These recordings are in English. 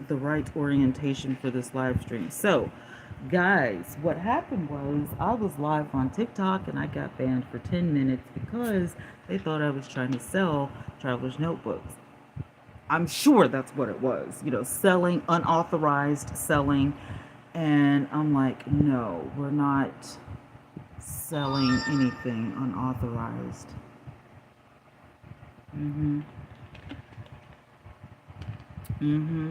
the right orientation for this live stream. So, guys, what happened was I was live on TikTok and I got banned for 10 minutes because they thought I was trying to sell traveler's notebooks. I'm sure that's what it was, selling, unauthorized selling. And I'm like, no, we're not selling anything unauthorized. Mm-hmm. Mm-hmm.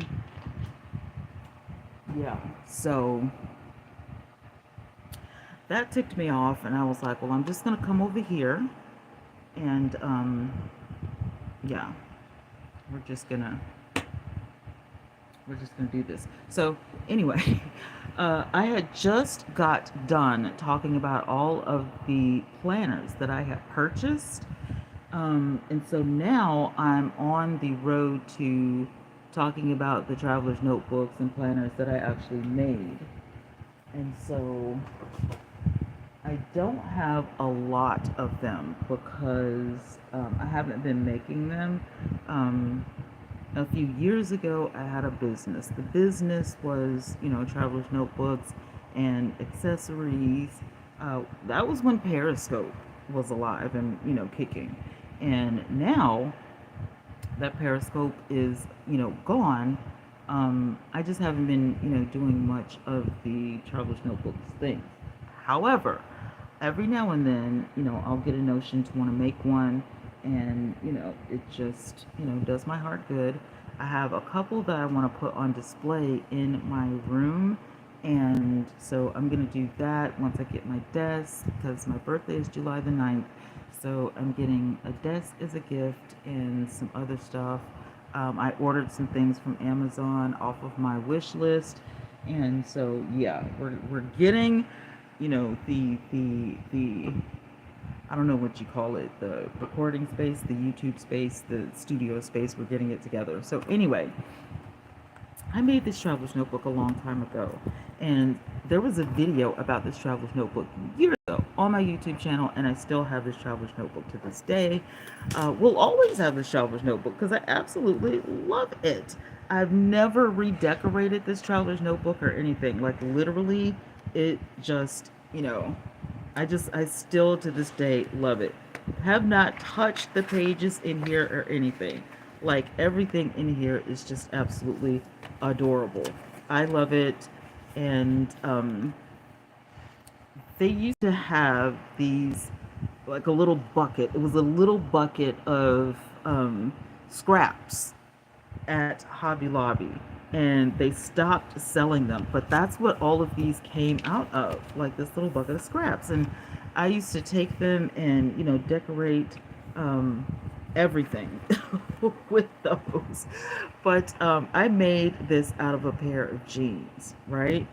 Yeah. So that ticked me off, and I was like, well, I'm just gonna come over here, and yeah, we're just gonna we're just gonna do this. So anyway, I had just got done talking about all of the planners that I had purchased, and so now I'm on the road to talking about the traveler's notebooks and planners that I actually made. And so I don't have a lot of them because I haven't been making them. Um, a few years ago, I had a business. The business was, traveler's notebooks and accessories. That was when Periscope was alive and, kicking. And now that Periscope is, gone, I just haven't been, doing much of the traveler's notebooks thing. However, every now and then, I'll get a notion to want to make one, and it just, does my heart good. I have a couple that I want to put on display in my room, and so I'm gonna do that once I get my desk because my birthday is July the 9th. So I'm getting a desk as a gift and some other stuff. I ordered some things from Amazon off of my wish list, and so yeah, we're getting, the I don't know what you call it, the recording space, the YouTube space, the studio space. We're getting it together. So anyway, I made this traveler's notebook a long time ago, and there was a video about this traveler's notebook years ago on my YouTube channel, and I still have this traveler's notebook to this day. We'll always have this traveler's notebook because I absolutely love it. I've never redecorated this traveler's notebook or anything. Like literally, it just, I still to this day love it. Have not touched the pages in here or anything. Like everything in here is just absolutely adorable. I love it. And they used to have these, like a little bucket. It was a little bucket of scraps at Hobby Lobby, and they stopped selling them. But that's what all of these came out of, like this little bucket of scraps. And I used to take them and decorate everything with those. But I made this out of a pair of jeans, right?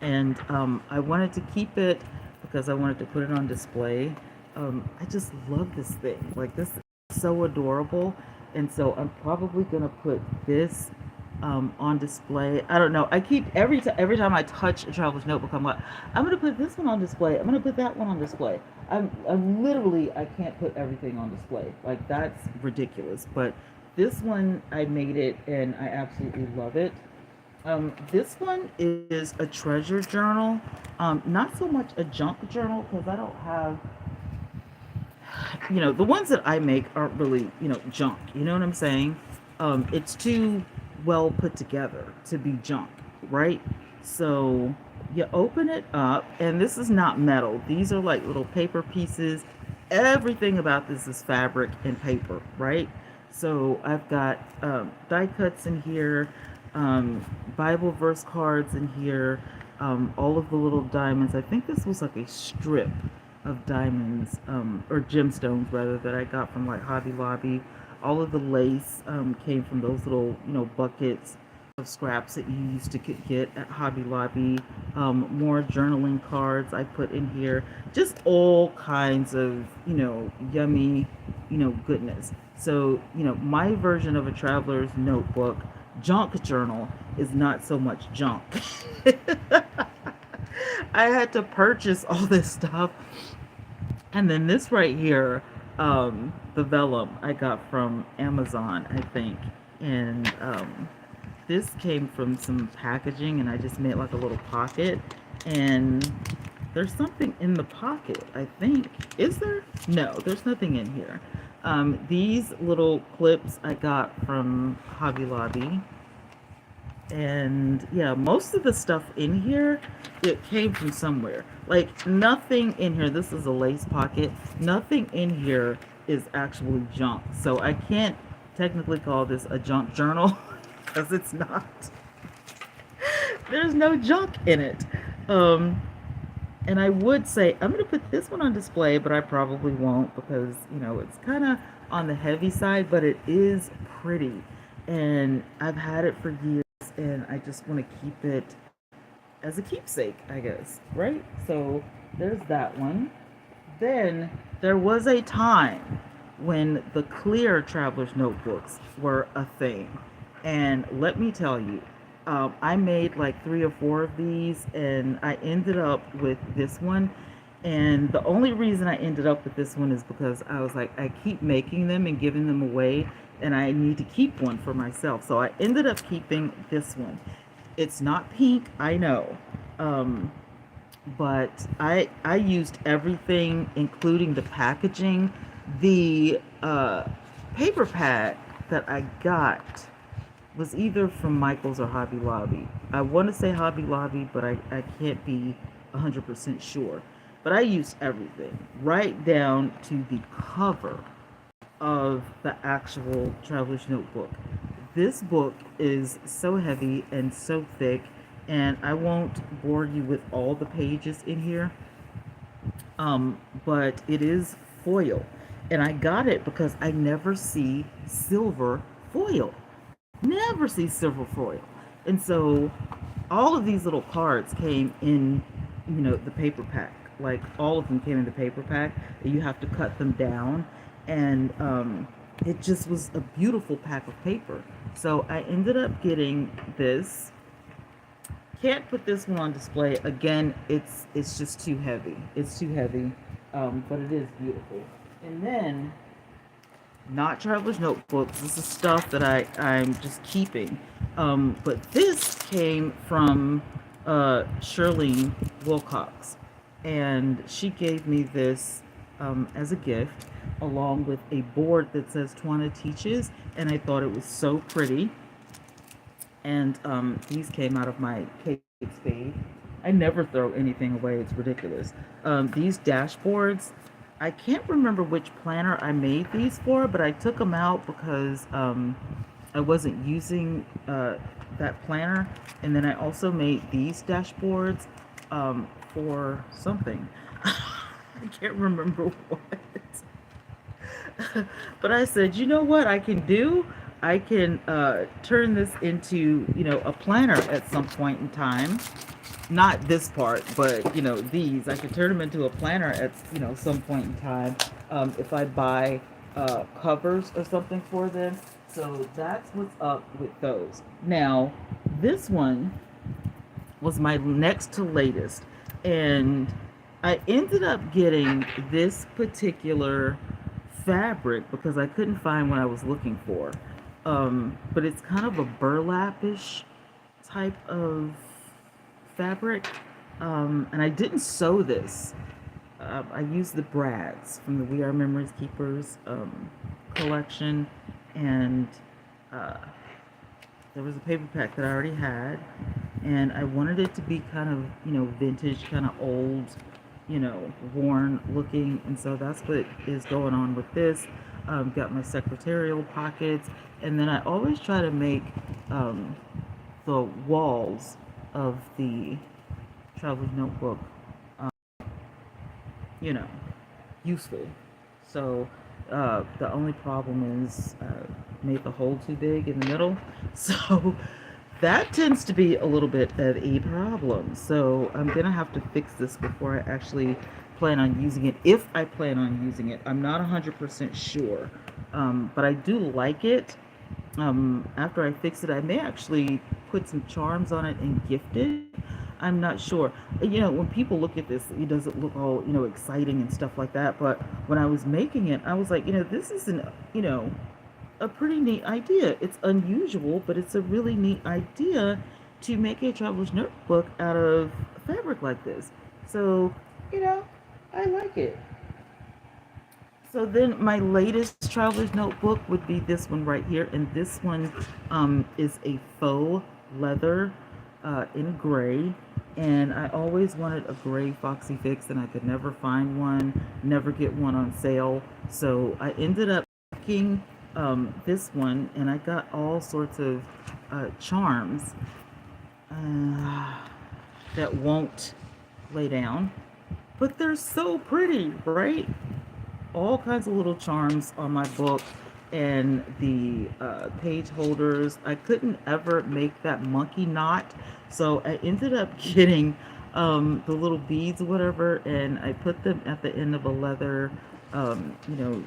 And I wanted to keep it because I wanted to put it on display. I just love this thing. Like this is so adorable, and so I'm probably gonna put this on display. I don't know. I keep every time I touch a traveler's notebook, I'm like, I'm gonna put this one on display. I'm gonna put that one on display. I'm literally I can't put everything on display. Like that's ridiculous. But this one I made it, and I absolutely love it. This one is a treasure journal. Not so much a junk journal because I don't have, the ones that I make aren't really, junk. You know what I'm saying? It's too well put together to be junk, right? So you open it up, and this is not metal. These are like little paper pieces. Everything about this is fabric and paper, right? So I've got die cuts in here, Bible verse cards in here, all of the little diamonds. I think this was like a strip of diamonds, or gemstones rather, that I got from like Hobby Lobby. All of the lace came from those little, buckets of scraps that you used to get at Hobby Lobby. More journaling cards I put in here. Just all kinds of, yummy, goodness. So, my version of a traveler's notebook junk journal is not so much junk. I had to purchase all this stuff. And then this right here, the vellum I got from Amazon, I think. And this came from some packaging, and I just made like a little pocket, and there's something in the pocket, I think. Is there? No, there's nothing in here. These little clips I got from Hobby Lobby. And yeah, most of the stuff in here, it came from somewhere. Like nothing in here, this is a lace pocket. Nothing in here is actually junk. So I can't technically call this a junk journal because it's not. There's no junk in it. Um, and I would say I'm going to put this one on display, but I probably won't because, it's kind of on the heavy side, but it is pretty. And I've had it for years and I just want to keep it as a keepsake, I guess, right? So there's that one. Then there was a time when the clear traveler's notebooks were a thing. And let me tell you, I made like 3 or 4 of these, and I ended up with this one. And the only reason I ended up with this one is because I was like, I keep making them and giving them away, and I need to keep one for myself. So I ended up keeping this one. It's not pink, I know. But I used everything, including the packaging. The paper pack that I got was either from Michael's or Hobby Lobby. I want to say Hobby Lobby, but I can't be 100% sure. But I used everything, right down to the cover of the actual traveler's notebook. This book is so heavy and so thick, and I won't bore you with all the pages in here, but it is foil. And I got it because I never see silver foil. Never see silver foil. And so all of these little cards came in, the paper pack. Like all of them came in the paper pack. You have to cut them down. And it just was a beautiful pack of paper. So I ended up getting this. Can't put this one on display. Again, it's just too heavy. It's too heavy, but it is beautiful. And then, not traveler's notebooks. This is stuff that I'm just keeping. But this came from Shirley Wilcox, and she gave me this as a gift, along with a board that says Twanna Teaches, and I thought it was so pretty. And these came out of my cake spade. I never throw anything away. It's ridiculous. These dashboards, I can't remember which planner I made these for, but I took them out because I wasn't using that planner. And then I also made these dashboards for something. I can't remember what. But I said, you know what I can do? I can turn this into, a planner at some point in time. Not this part, but, these. I can turn them into a planner at, some point in time if I buy covers or something for them. So that's what's up with those. Now, this one was my next to latest. And I ended up getting this particular fabric because I couldn't find what I was looking for. But it's kind of a burlapish type of fabric. And I didn't sew this. I used the brads from the We Are Memories Keepers collection. And there was a paper pack that I already had. And I wanted it to be kind of, vintage, kind of old, worn looking. And so that's what is going on with this. Got my secretarial pockets. And then I always try to make the walls of the traveler's notebook, useful. So the only problem is made the hole too big in the middle. So that tends to be a little bit of a problem. So I'm going to have to fix this before I actually plan on using it. If I plan on using it, I'm not 100% sure. But I do like it. After I fix it, I may actually put some charms on it and gift it. I'm not sure. When people look at this, it doesn't look all, exciting and stuff like that. But when I was making it, I was like, this isn't, a pretty neat idea. It's unusual, but it's a really neat idea to make a traveler's notebook out of fabric like this. So, you know, I like it. So then my latest traveler's notebook would be this one right here, and this one is a faux leather in gray, and I always wanted a gray Foxy Fix, and I could never find one, never get one on sale. So I ended up picking this one, and I got all sorts of charms uh, that won't lay down, but they're so pretty, right? All kinds of little charms on my book and the page holders. I couldn't ever make that monkey knot, so I ended up getting the little beads or whatever, and I put them at the end of a leather, you know,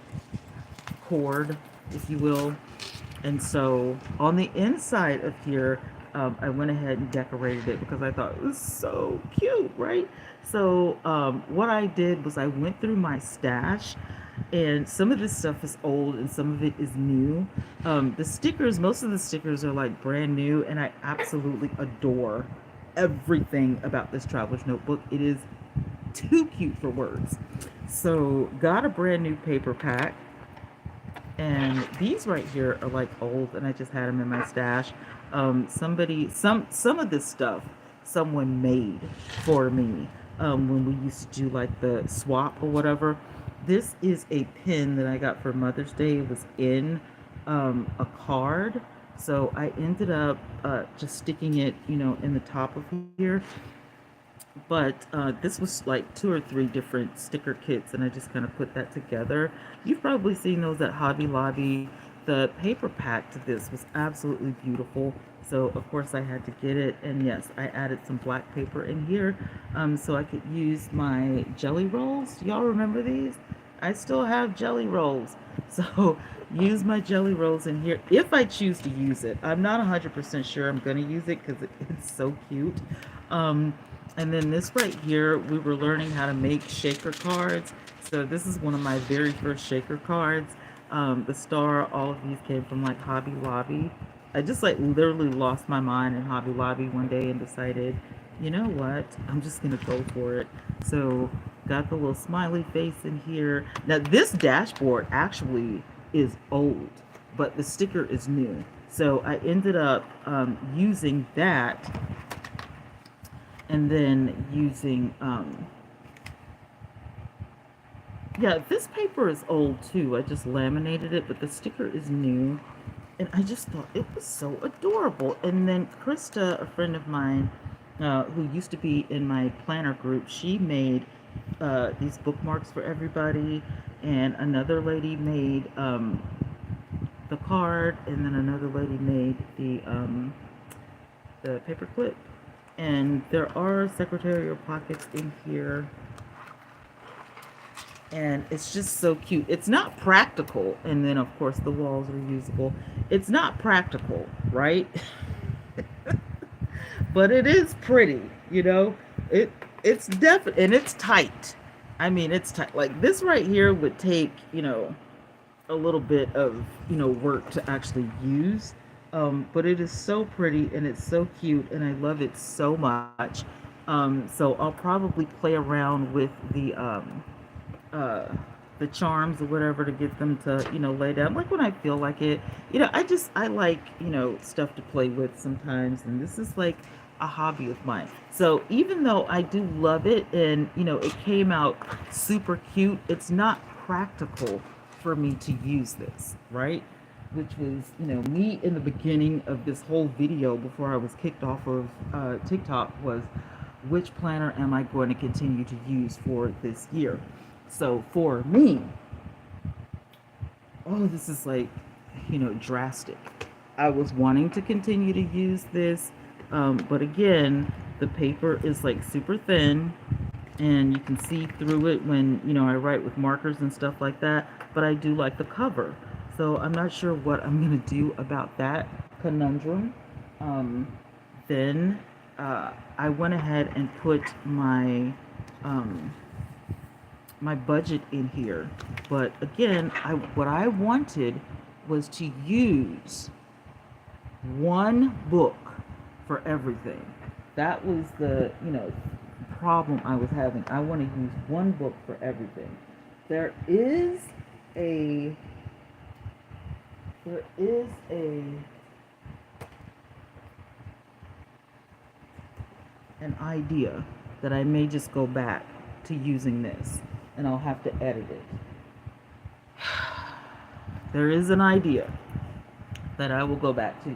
cord, if you will. And so on the inside of here, I went ahead and decorated it because I thought it was so cute, right? So what I did was I went through my stash, and some of this stuff is old and some of it is new. The stickers, most of the stickers are like brand new, and I absolutely adore everything about this traveler's notebook. It is too cute for words. So got a brand new paper pack, and these right here are like old, and I just had them in my stash. Some of this stuff someone made for me when we used to do like the swap or whatever. This is a pin that I got for Mother's Day. It was in a card, so I ended up just sticking it, you know, in the top of here. But this was like two or three different sticker kits, and I just kind of put that together. You've probably seen those at Hobby Lobby. The paper pack to this was absolutely beautiful, so of course I had to get it. And yes, I added some black paper in here so I could use my jelly rolls. Y'all remember these? I still have jelly rolls, so use my jelly rolls in here if I choose to use it. I'm not 100% sure I'm going to use it because it's so cute. Um, and then this right here, we were learning how to make shaker cards. So this is one of my very first shaker cards. The star, all of these came from like Hobby Lobby. I just like literally lost my mind in Hobby Lobby one day and decided, you know what, I'm just gonna go for it. So got the little smiley face in here. Now this dashboard actually is old, but the sticker is new. So I ended up using that, and then using yeah, this paper is old too. I just laminated it, but the sticker is new, and I just thought it was so adorable. And then Krista, a friend of mine who used to be in my planner group, she made these bookmarks for everybody, and another lady made the card, and then another lady made the paper clip. And there are secretarial pockets in here, and it's just so cute. It's not practical, and then of course the walls are usable. It's not practical, right? But it is pretty, you know. It's definite, and it's tight. I mean, it's tight. Like this right here would take, you know, a little bit of, you know, work to actually use. But it is so pretty and it's so cute, and I love it so much. So I'll probably play around with uh, the charms or whatever to get them to, you know, lay down. Like when I feel like it, you know, I like, you know, stuff to play with sometimes, and this is like a hobby of mine. So even though I do love it, and you know, it came out super cute, it's not practical for me to use this, right? Which was, you know, me in the beginning of this whole video before I was kicked off of TikTok was, which planner am I going to continue to use for this year? So for me, oh, this is like, you know, drastic. I was wanting to continue to use this, but again, the paper is like super thin, and you can see through it when, you know, I write with markers and stuff like that. But I do like the cover, so I'm not sure what I'm gonna do about that conundrum. Um, then I went ahead and put um, my budget in here. But again, what I wanted was to use one book for everything. That was the, problem I was having. I want to use one book for everything. There is a there is a an idea that I may just go back to using this, and I'll have to edit it. There is an idea that I will go back to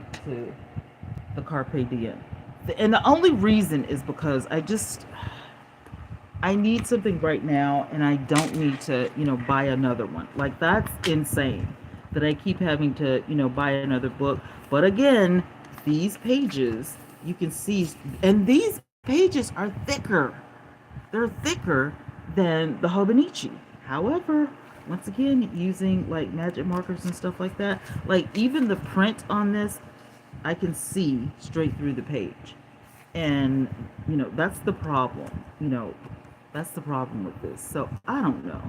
the Carpe Diem. And the only reason is because I need something right now, and I don't need to, buy another one. Like, that's insane that I keep having to, buy another book. But again, these pages, you can see, and these pages are thicker. They're thicker than the Hobonichi. However, once again, using like magic markers and stuff like that, like even the print on this, I can see straight through the page. And, that's the problem. That's the problem with this. So I don't know.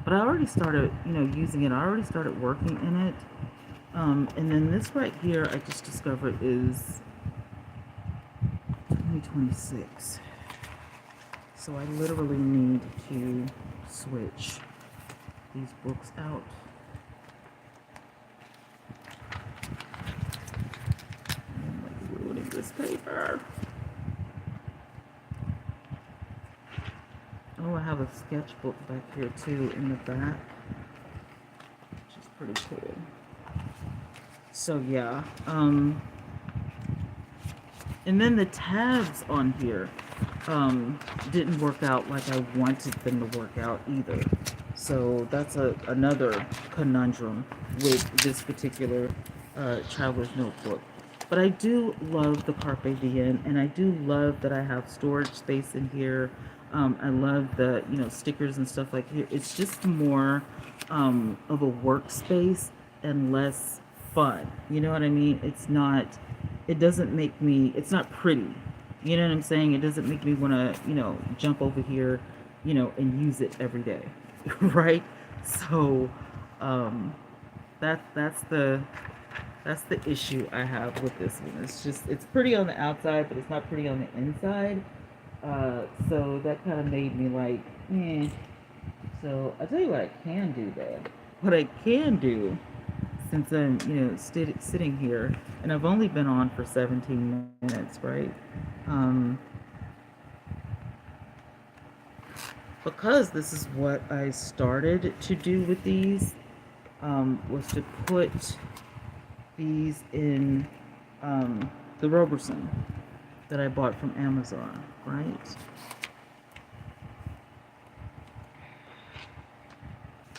But I already started, using it. I already started working in it. And then this right here, I just discovered is 2026. So I literally need to switch these books out. I'm ruining this paper. Oh, I have a sketchbook back here too in the back, which is pretty cool. So yeah, and then the tabs on here didn't work out like I wanted them to work out either. So that's another conundrum with this particular traveler's notebook. But I do love the Carpe Diem, and I do love that I have storage space in here. I love the, stickers and stuff like here. It's just more of a workspace and less fun. You know what I mean? It doesn't make me, it's not pretty. You know what I'm saying? It doesn't make me want to, jump over here, and use it every day. Right? So, that's the issue I have with this one. It's pretty on the outside, but it's not pretty on the inside. So that kind of made me like, eh. So I'll tell you what I can do though. What I can do, since I'm, sitting here, and I've only been on for 17 minutes, right? Because this is what I started to do with these, was to put these in the Roberson that I bought from Amazon, right?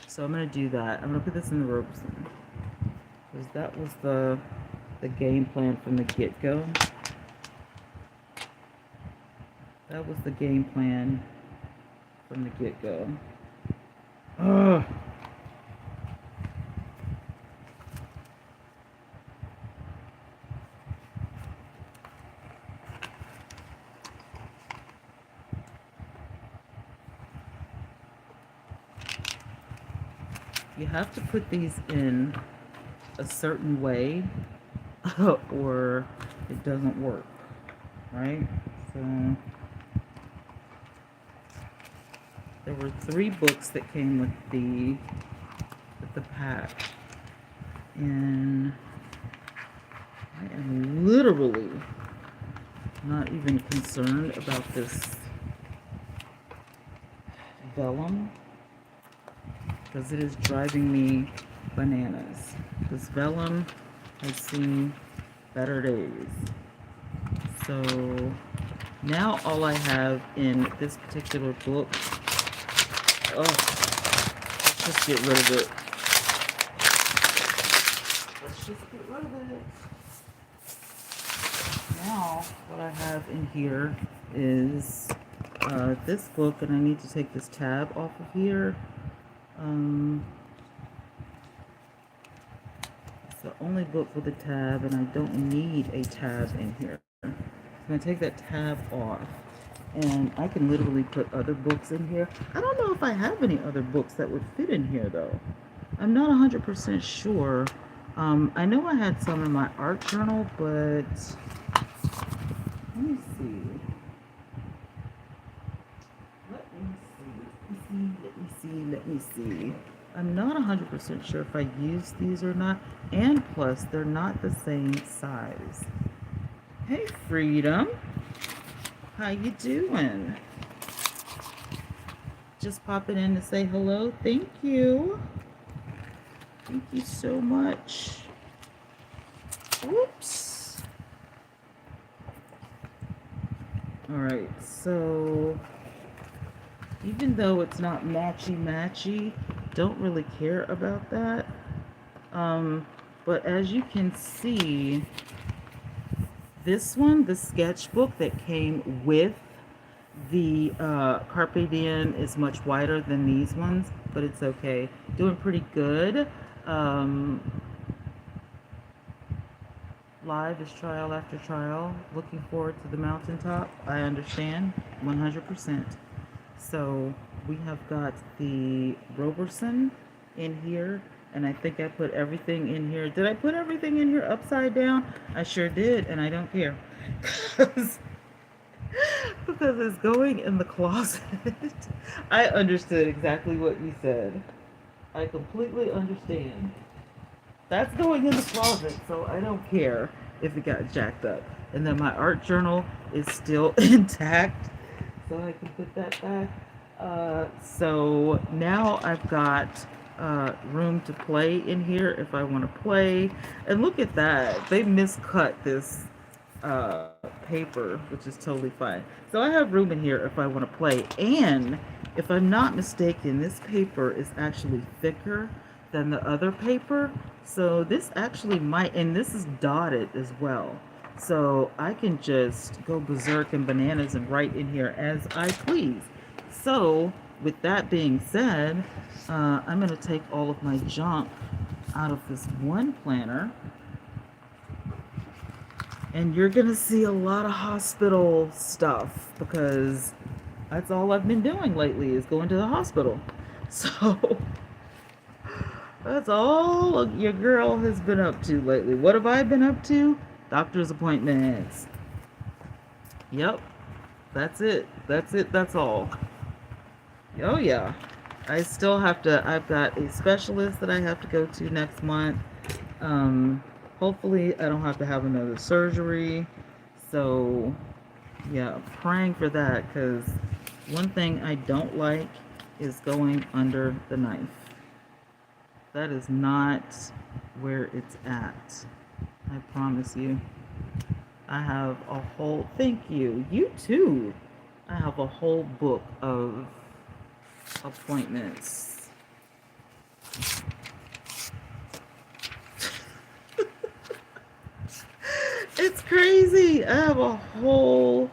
So I'm gonna do that. I'm gonna put this in the Roberson because that was the game plan from the get-go. That was the game plan from the get-go. Ugh. You have to put these in a certain way or it doesn't work, right? So there were 3 books that came with the pack, and I am literally not even concerned about this vellum because it is driving me bananas. This vellum has seen better days. So now all I have in this particular book, let's just get rid of it. Let's just get rid of it. Now what I have in here is this book, and I need to take this tab off of here. It's the only book with a tab, and I don't need a tab in here. I'm going to take that tab off, and I can literally put other books in here. I don't know if I have any other books that would fit in here, though. I'm not 100% sure. I know I had some in my art journal, but let me see. Let me see. Let me see. Let me see. I'm not 100% sure if I used these or not. And plus, they're not the same size. Hey, Freedom. How you doing? Just popping in to say hello. Thank you. Thank you so much. Whoops. All right, so even though it's not matchy, don't really care about that. But as you can see, this one, the sketchbook that came with the Carpe Diem is much wider than these ones, but it's okay. Doing pretty good. Um, Live is trial after trial. Looking forward to the mountaintop. I understand 100%. So we have got the Roberson in here, and I think I put everything in here. Did I put everything in here upside down? I sure did, and I don't care. because it's going in the closet. I understood exactly what you said. I completely understand. That's going in the closet, so I don't care if it got jacked up. And then my art journal is still intact, so I can put that back. So now I've got room to play in here if I want to play. And look at that. They miscut this paper, which is totally fine. So I have room in here if I want to play. And if I'm not mistaken, this paper is actually thicker than the other paper. So this actually might, and this is dotted as well. So I can just go berserk and bananas and write in here as I please. So with that being said, I'm going to take all of my junk out of this one planner. And you're going to see a lot of hospital stuff because that's all I've been doing lately is going to the hospital. So that's all your girl has been up to lately. What have I been up to? Doctor's appointments. Yep. That's it. That's it. That's all. Oh, yeah. I still have to, I've got a specialist that I have to go to next month. Hopefully, I don't have to have another surgery. So, yeah, praying for that because one thing I don't like is going under the knife. That is not where it's at. I promise you. I have a whole, thank you. You too. I have a whole book of appointments. It's crazy. I have a whole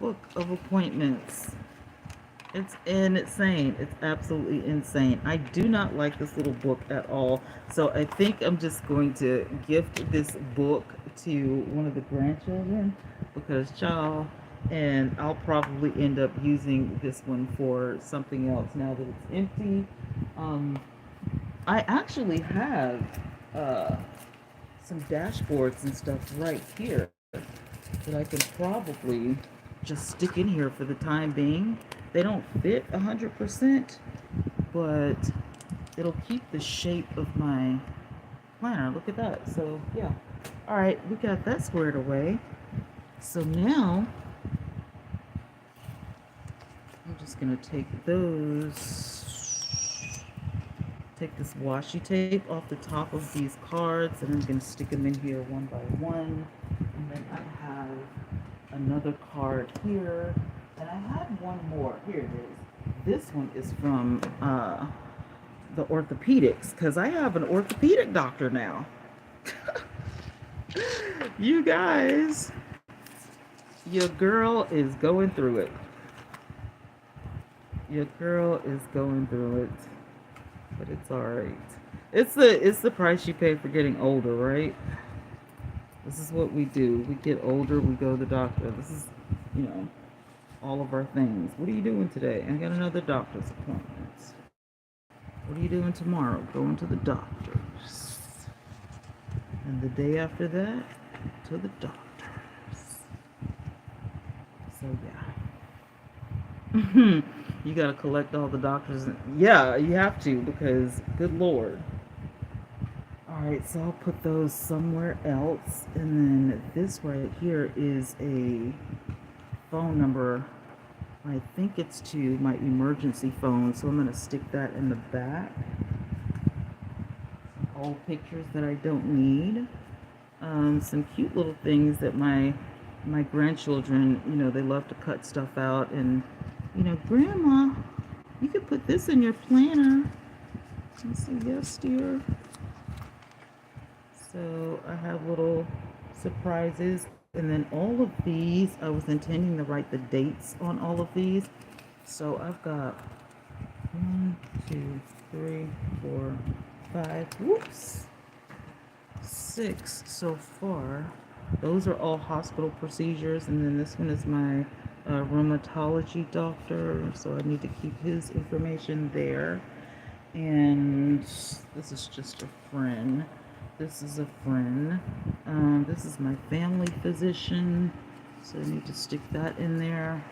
book of appointments. It's insane. It's absolutely insane. I do not like this little book at all. So I think I'm just going to gift this book to one of the grandchildren because child, and I'll probably end up using this one for something else now that it's empty. I actually have some dashboards and stuff right here that I can probably just stick in here for the time being. They don't fit 100%, but it'll keep the shape of my planner. Look at that. So yeah. All right, we got that squared away. So now I'm just gonna take this washi tape off the top of these cards, and I'm gonna stick them in here one by one. And then I have another card here, and I had one more. Here it is. This one is from the orthopedics because I have an orthopedic doctor now. You guys, your girl is going through it. Your girl is going through it, but it's all right. It's the price you pay for getting older, right? This is what we do. We get older, we go to the doctor. This is, all of our things. What are you doing today? I got another doctor's appointment. What are you doing tomorrow? Going to the doctors. And the day after that, to the doctors. So yeah. You gotta collect all the doctors. Yeah, you have to because good lord. Alright, so I'll put those somewhere else. And then this right here is a phone number. I think it's to my emergency phone, so I'm going to stick that in the back. Old pictures that I don't need. Some cute little things that my grandchildren, they love to cut stuff out. And, Grandma, you could put this in your planner. I say, yes, dear. So I have little surprises. And then all of these, I was intending to write the dates on all of these. So I've got 1, 2, 3, 4, 5, whoops, 6 so far. Those are all hospital procedures. And then this one is my rheumatology doctor. So I need to keep his information there. And this is just a friend. This is a friend. This is my family physician, so I need to stick that in there.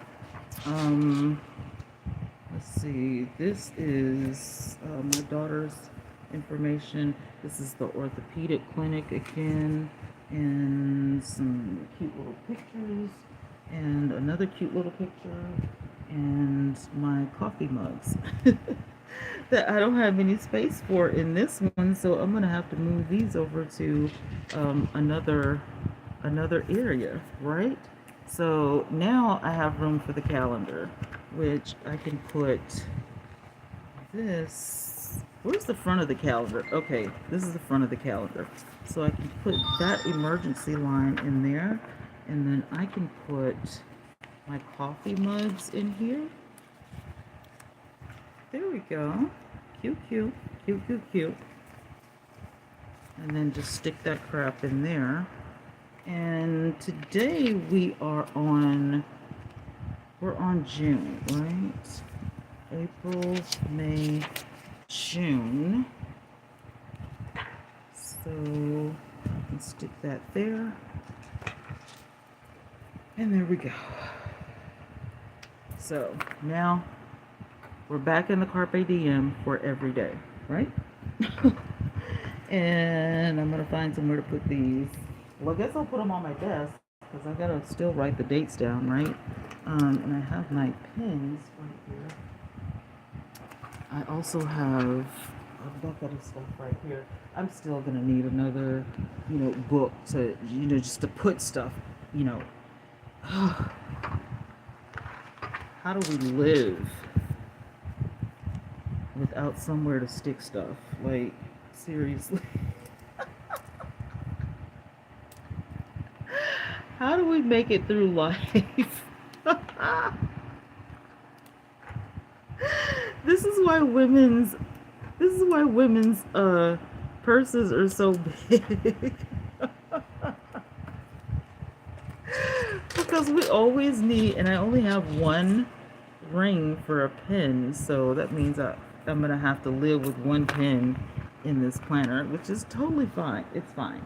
Let's see. This is my daughter's information. This is the orthopedic clinic again, and some cute little pictures, and another cute little picture, and my coffee mugs. That I don't have any space for in this one, so I'm gonna have to move these over to another area, right? So now I have room for the calendar, which I can put this. Where's the front of the calendar? Okay, this is the front of the calendar. So I can put that emergency line in there, and then I can put my coffee mugs in here. There we go. Cute, cute, cute, cute, cute. And then just stick that crap in there. And today we're on June, right? April, May, June. So I can stick that there. And there we go. So now we're back in the Carpe Diem for every day, right? And I'm going to find somewhere to put these. Well, I guess I'll put them on my desk because I got to still write the dates down, right? And I have my pens right here. I also have a bucket of stuff right here. I'm still going to need another, book to, just to put stuff, How do we live without somewhere to stick stuff? Like, seriously. How do we make it through life? This is why women's purses are so big. Because we always need, and I only have one ring for a pen, so that means I'm gonna have to live with one pen in this planner, which is totally fine. It's fine.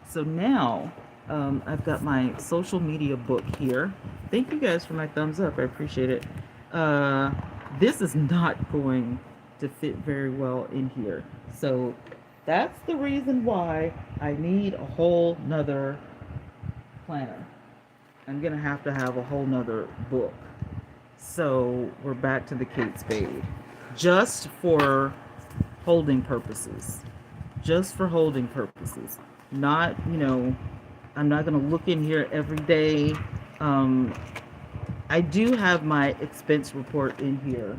So now I've got my social media book here. Thank you guys for my thumbs up. I appreciate it. This is not going to fit very well in here. So that's the reason why I need a whole nother planner. I'm gonna have to have a whole nother book. So we're back to the Kate Spade. Just for holding purposes. Just for holding purposes. Not, I'm not gonna look in here every day. I do have my expense report in here.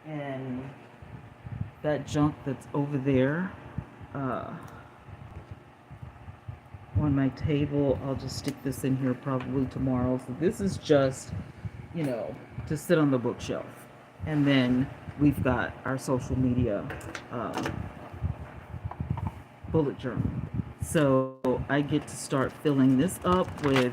And that junk that's over there, on my table, I'll just stick this in here probably tomorrow. So this is just, to sit on the bookshelf. And then we've got our social media bullet journal. So I get to start filling this up with,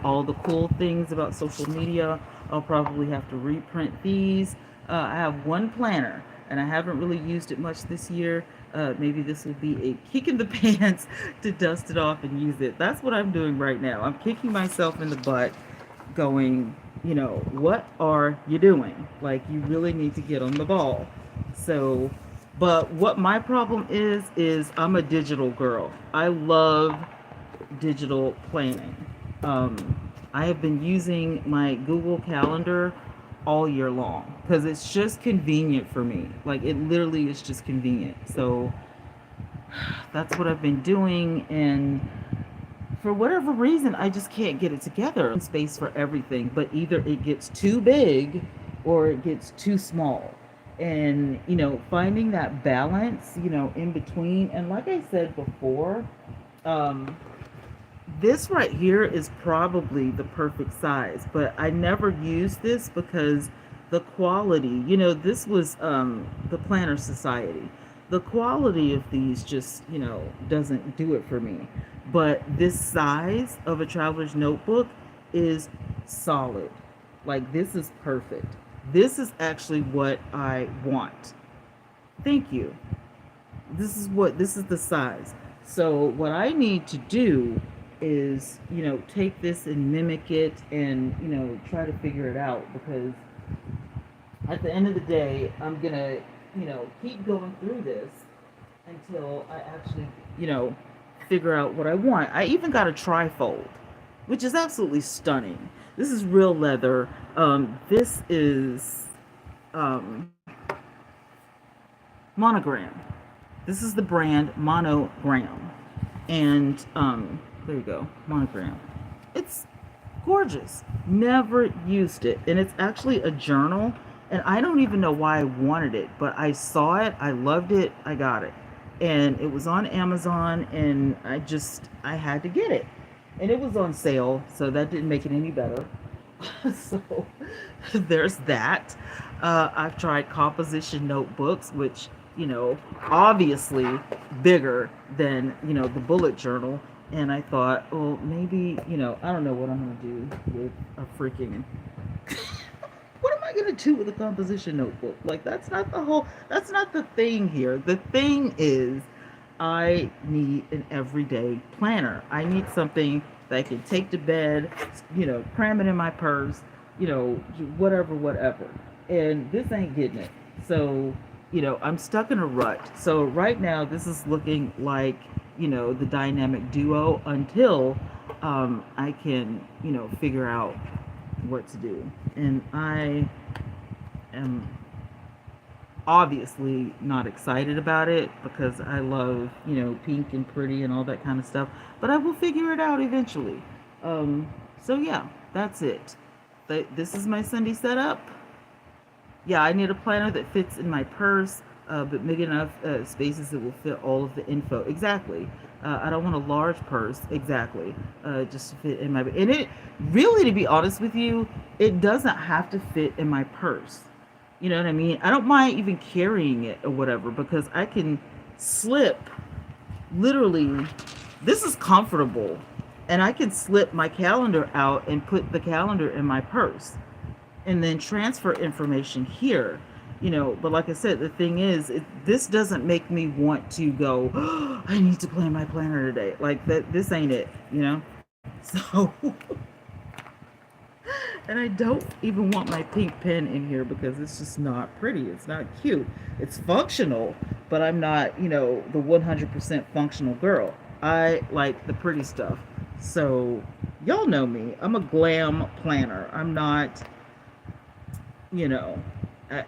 all the cool things about social media, I'll probably have to reprint these. I have one planner, and I haven't really used it much this year. Maybe this will be a kick in the pants to dust it off and use it. That's what I'm doing right now. I'm kicking myself in the butt, going, what are you doing? Like, you really need to get on the ball. So, but what my problem is I'm a digital girl. I love digital planning. I have been using my Google Calendar all year long because it's just convenient for me. Like, it literally is just convenient. So that's what I've been doing, and for whatever reason, I just can't get it together. Space for everything, but either it gets too big or it gets too small. And, finding that balance, in between. And like I said before, um, this right here is probably the perfect size, but I never used this because the quality, this was the Planner Society. The quality of these just, doesn't do it for me. But this size of a traveler's notebook is solid. Like, this is perfect. This is actually what I want. Thank you. This is the size. So what I need to do is, take this and mimic it and, try to figure it out, because at the end of the day, I'm going to, keep going through this until I actually, figure out what I want. I even got a trifold, which is absolutely stunning. This is real leather. This is um, Monogram. This is the brand Monogram. And there you go, Monogram. It's gorgeous. Never used it. And it's actually a journal. And I don't even know why I wanted it, but I saw it, I loved it, I got it. And it was on Amazon, and I had to get it. And it was on sale, so that didn't make it any better. So there's that. I've tried composition notebooks, which, obviously bigger than, the bullet journal. And I thought, well, maybe, I don't know what I'm going to do with a freaking. What am I going to do with a composition notebook? Like, that's not the thing here. The thing is, I need an everyday planner. I need something that I can take to bed, cram it in my purse, whatever. And this ain't getting it. So, I'm stuck in a rut. So right now, this is looking like, the dynamic duo until I can, figure out what to do. And I am obviously not excited about it because I love, pink and pretty and all that kind of stuff. But I will figure it out eventually. So yeah, that's it. This is my Sunday setup. Yeah, I need a planner that fits in my purse, but big enough spaces that will fit all of the info. Exactly. I don't want a large purse. Exactly. Just to fit in my. And it really, to be honest with you, it doesn't have to fit in my purse. You know what I mean? I don't mind even carrying it or whatever, because I can slip. Literally, this is comfortable, and I can slip my calendar out and put the calendar in my purse, and then transfer information here. But like I said, the thing is, this doesn't make me want to go, oh, I need to plan my planner today. Like, this ain't it, So, and I don't even want my pink pen in here because it's just not pretty. It's not cute. It's functional, but I'm not, the 100% functional girl. I like the pretty stuff. So, y'all know me. I'm a glam planner. I'm not,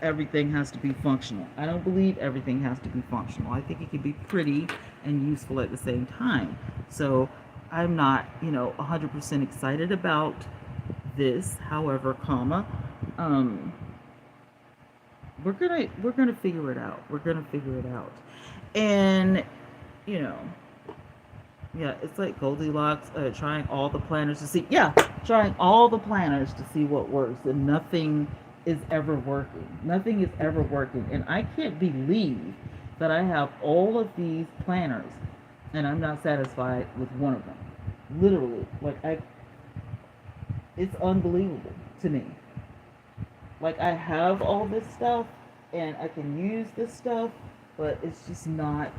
everything has to be functional. I don't believe everything has to be functional. I think it can be pretty and useful at the same time. So I'm not, 100% excited about this. However, we're gonna figure it out. We're gonna figure it out. And yeah, it's like Goldilocks, trying all the planners to see. Yeah, trying all the planners to see what works, and nothing is ever working. Nothing is ever working. And I can't believe that I have all of these planners and I'm not satisfied with one of them. Literally. Like, it's unbelievable to me. Like I have all this stuff and I can use this stuff, but it's just not,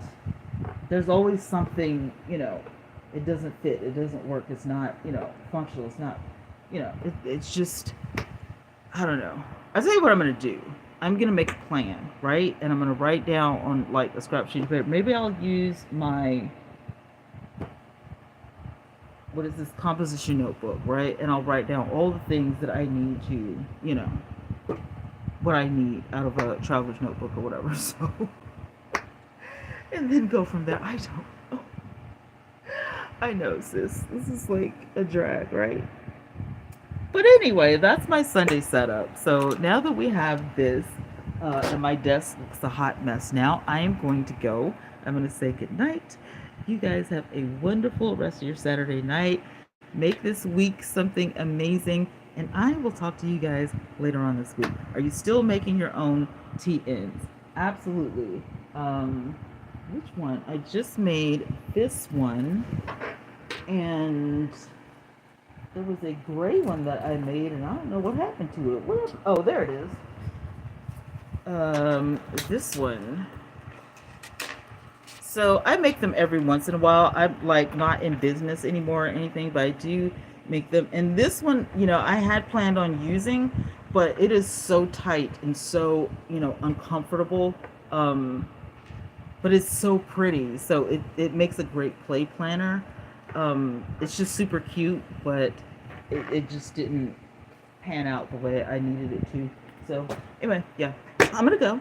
there's always something, it doesn't fit, it doesn't work, it's not, functional, it's not, it's just, I don't know. I'll tell you what I'm going to do. I'm going to make a plan, right? And I'm going to write down on like a scrap sheet of paper. Maybe I'll use my, what is this, composition notebook, right? And I'll write down all the things that I need to, what I need out of a traveler's notebook or whatever. So, and then go from there. I don't know. I know, sis. This is like a drag, right? But anyway, that's my Sunday setup. So now that we have this, and my desk looks a hot mess now, I am going to go. I'm going to say goodnight. You guys have a wonderful rest of your Saturday night. Make this week something amazing. And I will talk to you guys later on this week. Are you still making your own TNs? Absolutely. Which one? I just made this one. And there was a gray one that I made, and I don't know what happened to it. Oh, there it is. This one. So I make them every once in a while. I'm like not in business anymore or anything, but I do make them. And this one, I had planned on using, but it is so tight and so, uncomfortable. But it's so pretty. So it makes a great play planner. It's just super cute, but it just didn't pan out the way I needed it to. So anyway, yeah, I'm gonna go.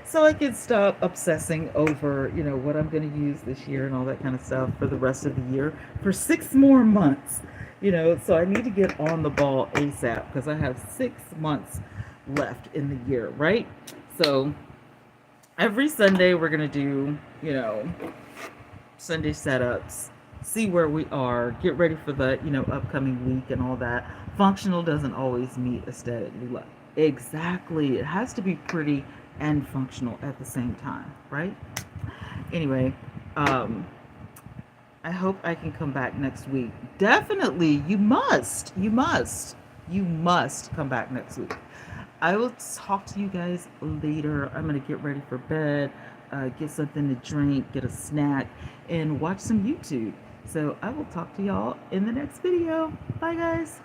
So I can stop obsessing over, what I'm gonna use this year and all that kind of stuff for the rest of the year for 6 more months. So I need to get on the ball ASAP because I have 6 months left in the year, right? So every Sunday we're gonna do, Sunday setups, see where we are, get ready for the, upcoming week and all that. Functional doesn't always meet aesthetically. Exactly. It has to be pretty and functional at the same time, right? Anyway, I hope I can come back next week. Definitely, you must. You must come back next week. I will talk to you guys later. I'm going to get ready for bed, get something to drink, get a snack, and watch some YouTube. So I will talk to y'all in the next video. Bye, guys.